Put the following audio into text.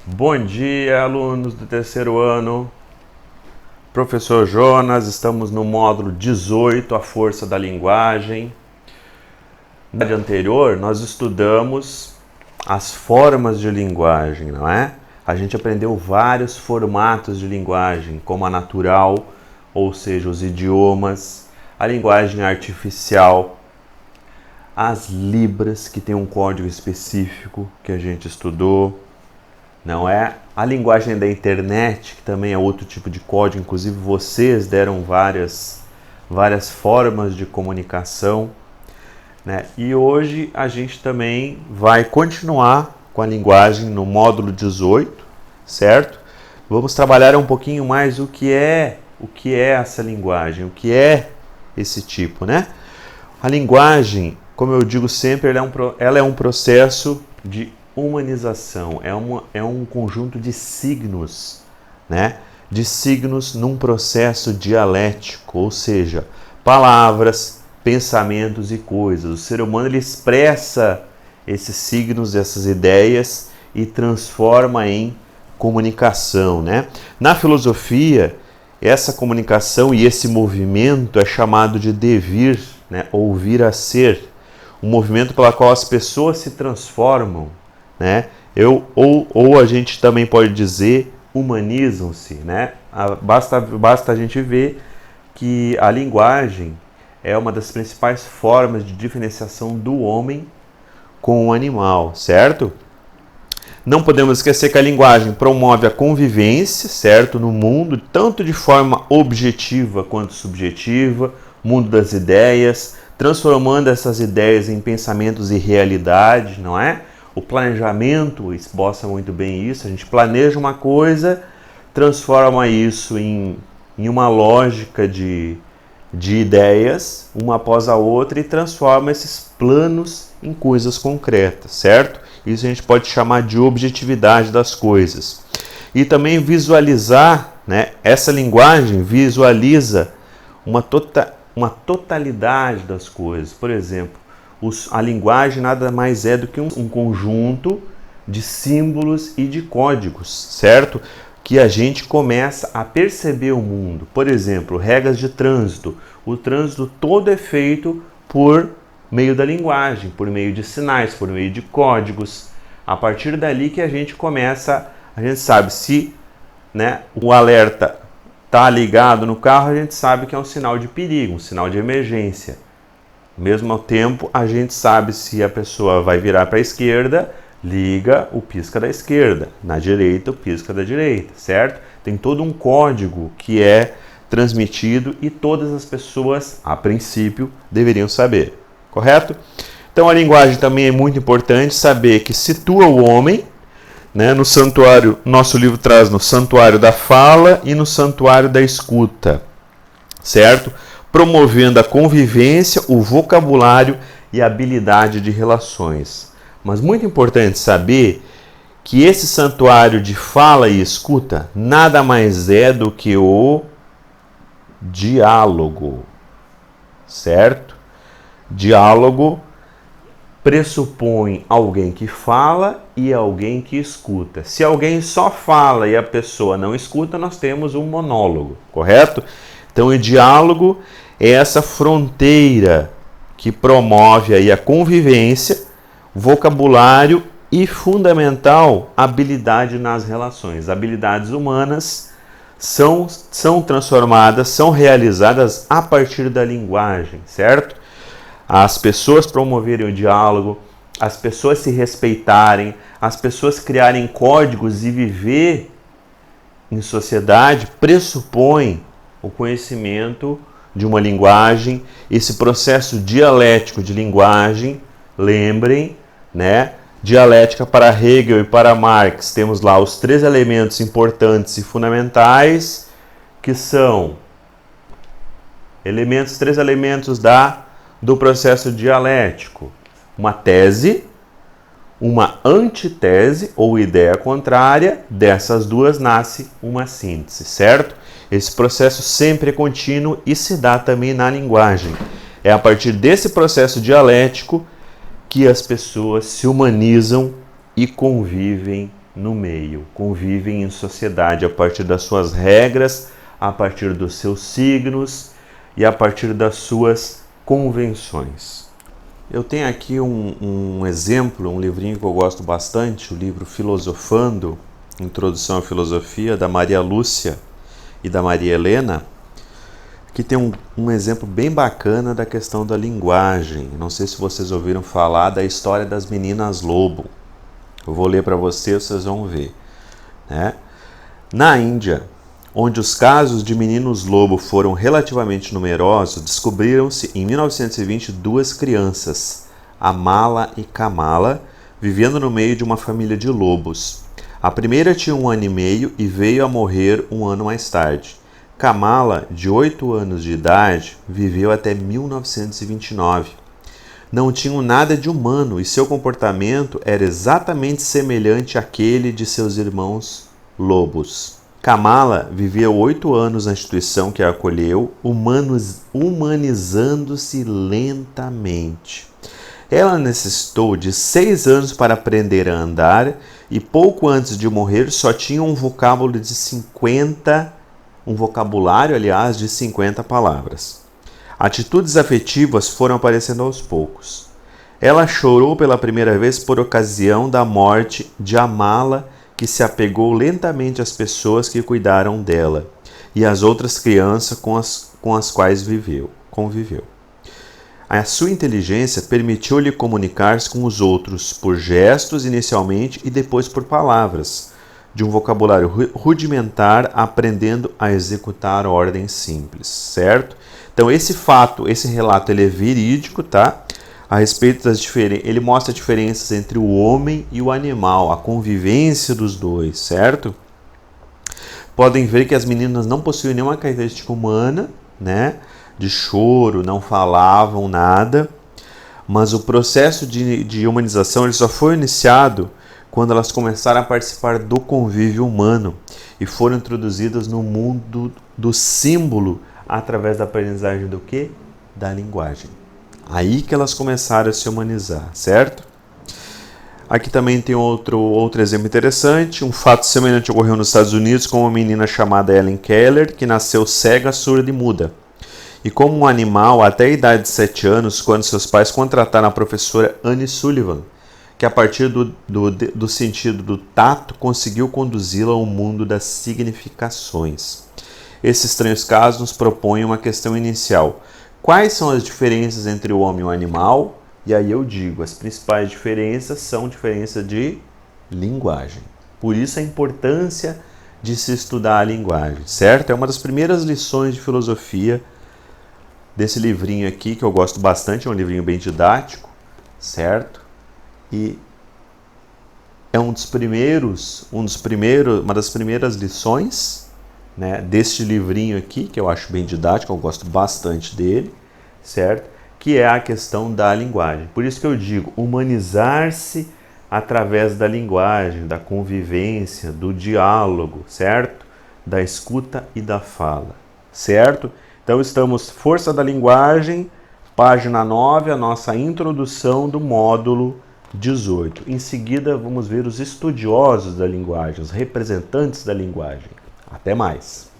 Bom dia, alunos do terceiro ano. Professor Jonas, estamos no módulo 18, a força da linguagem. Na aula anterior, nós estudamos as formas de linguagem, não é? A gente aprendeu vários formatos de linguagem, como a natural, ou seja, os idiomas, a linguagem artificial, as libras, que tem um código específico que a gente estudou, não é? A linguagem da internet, que também é outro tipo de código, inclusive vocês deram várias formas de comunicação, né? E hoje a gente também vai continuar com a linguagem no módulo 18, certo? Vamos trabalhar um pouquinho mais o que é essa linguagem, o que é esse tipo, né? A linguagem, como eu digo sempre, ela é um processo de humanização, é um conjunto de signos, né? De signos num processo dialético, ou seja, palavras, pensamentos e coisas. O ser humano ele expressa esses signos, essas ideias e transforma em comunicação, né? Na filosofia, essa comunicação e esse movimento é chamado de devir, né? Ou vir a ser, um movimento pela qual as pessoas se transformam, né? Ou a gente também pode dizer humanizam-se, né? Basta a gente ver que a linguagem é uma das principais formas de diferenciação do homem com o animal, certo? Não podemos esquecer que a linguagem promove a convivência, certo? No mundo, tanto de forma objetiva quanto subjetiva, mundo das ideias, transformando essas ideias em pensamentos e realidade, não é? O planejamento esboça muito bem isso. A gente planeja uma coisa, transforma isso em uma lógica de ideias, uma após a outra, e transforma esses planos em coisas concretas, certo? Isso a gente pode chamar de objetividade das coisas. E também visualizar, né? Essa linguagem visualiza uma totalidade das coisas. Por exemplo, a linguagem nada mais é do que um conjunto de símbolos e de códigos, certo? Que a gente começa a perceber o mundo. Por exemplo, regras de trânsito. O trânsito todo é feito por meio da linguagem, por meio de sinais, por meio de códigos. A partir dali que a gente sabe se, né, o alerta está ligado no carro, a gente sabe que é um sinal de perigo, um sinal de emergência. Ao mesmo tempo, a gente sabe se a pessoa vai virar para a esquerda, liga o pisca da esquerda, na direita o pisca da direita, certo? Tem todo um código que é transmitido e todas as pessoas, a princípio, deveriam saber, correto? Então a linguagem também é muito importante saber que situa o homem, né, no santuário, nosso livro traz no santuário da fala e no santuário da escuta, certo? Promovendo a convivência, o vocabulário e a habilidade de relações. Mas muito importante saber que esse santuário de fala e escuta nada mais é do que o diálogo, certo? Diálogo pressupõe alguém que fala e alguém que escuta. Se alguém só fala e a pessoa não escuta, nós temos um monólogo, correto? Então, o diálogo é essa fronteira que promove aí a convivência, vocabulário e, fundamental, habilidade nas relações. Habilidades humanas são transformadas, são realizadas a partir da linguagem, certo? As pessoas promoverem o diálogo, as pessoas se respeitarem, as pessoas criarem códigos e viver em sociedade pressupõe o conhecimento de uma linguagem, esse processo dialético de linguagem. Lembrem, né? Dialética para Hegel e para Marx, temos lá os 3 elementos importantes e fundamentais, que são 3 elementos do processo dialético: uma tese, uma antitese ou ideia contrária. Dessas duas nasce uma síntese, certo? Esse processo sempre é contínuo e se dá também na linguagem. É a partir desse processo dialético que as pessoas se humanizam e convivem no meio, convivem em sociedade a partir das suas regras, a partir dos seus signos e a partir das suas convenções. Eu tenho aqui um exemplo, um livrinho que eu gosto bastante, o livro Filosofando, Introdução à Filosofia, da Maria Lúcia e da Maria Helena, que tem um exemplo bem bacana da questão da linguagem. Não sei se vocês ouviram falar da história das meninas lobo. Eu vou ler para vocês, vocês vão ver. Né? Na Índia, onde os casos de meninos lobo foram relativamente numerosos, descobriram-se em 1920 duas crianças, Amala e Kamala, vivendo no meio de uma família de lobos. A primeira tinha 1 ano e meio e veio a morrer 1 ano mais tarde. Kamala, de 8 anos de idade, viveu até 1929. Não tinham nada de humano e seu comportamento era exatamente semelhante àquele de seus irmãos lobos. Kamala vivia 8 anos na instituição que a acolheu, humanizando-se lentamente. Ela necessitou de 6 anos para aprender a andar e pouco antes de morrer só tinha um vocabulário de 50 palavras. Atitudes afetivas foram aparecendo aos poucos. Ela chorou pela primeira vez por ocasião da morte de Amala, que se apegou lentamente às pessoas que cuidaram dela e às outras crianças com as quais conviveu. A sua inteligência permitiu-lhe comunicar-se com os outros por gestos inicialmente e depois por palavras, de um vocabulário rudimentar, aprendendo a executar ordens simples, certo? Então esse relato ele é verídico, tá? A respeito das diferenças, ele mostra diferenças entre o homem e o animal, a convivência dos dois, certo? Podem ver que as meninas não possuíam nenhuma característica humana, né? De choro, não falavam nada, mas o processo de humanização ele só foi iniciado quando elas começaram a participar do convívio humano e foram introduzidas no mundo do símbolo através da aprendizagem do quê? Da linguagem. Aí que elas começaram a se humanizar, certo? Aqui também tem outro exemplo interessante. Um fato semelhante ocorreu nos Estados Unidos com uma menina chamada Ellen Keller, que nasceu cega, surda e muda. E como um animal, até a idade de 7 anos, quando seus pais contrataram a professora Anne Sullivan, que a partir do sentido do tato conseguiu conduzi-la ao mundo das significações. Esses estranhos casos nos propõem uma questão inicial. Quais são as diferenças entre o homem e o animal? E aí eu digo, as principais diferenças são diferença de linguagem. Por isso a importância de se estudar a linguagem, certo? É uma das primeiras lições de filosofia desse livrinho aqui, que eu gosto bastante, é um livrinho bem didático, certo? E é uma das primeiras lições, né, deste livrinho aqui, que eu acho bem didático, eu gosto bastante dele, certo? Que é a questão da linguagem. Por isso que eu digo, humanizar-se através da linguagem, da convivência, do diálogo, certo? Da escuta e da fala, certo? Então estamos Força da Linguagem, página 9, a nossa introdução do módulo 18. Em seguida vamos ver os estudiosos da linguagem, os representantes da linguagem. Até mais!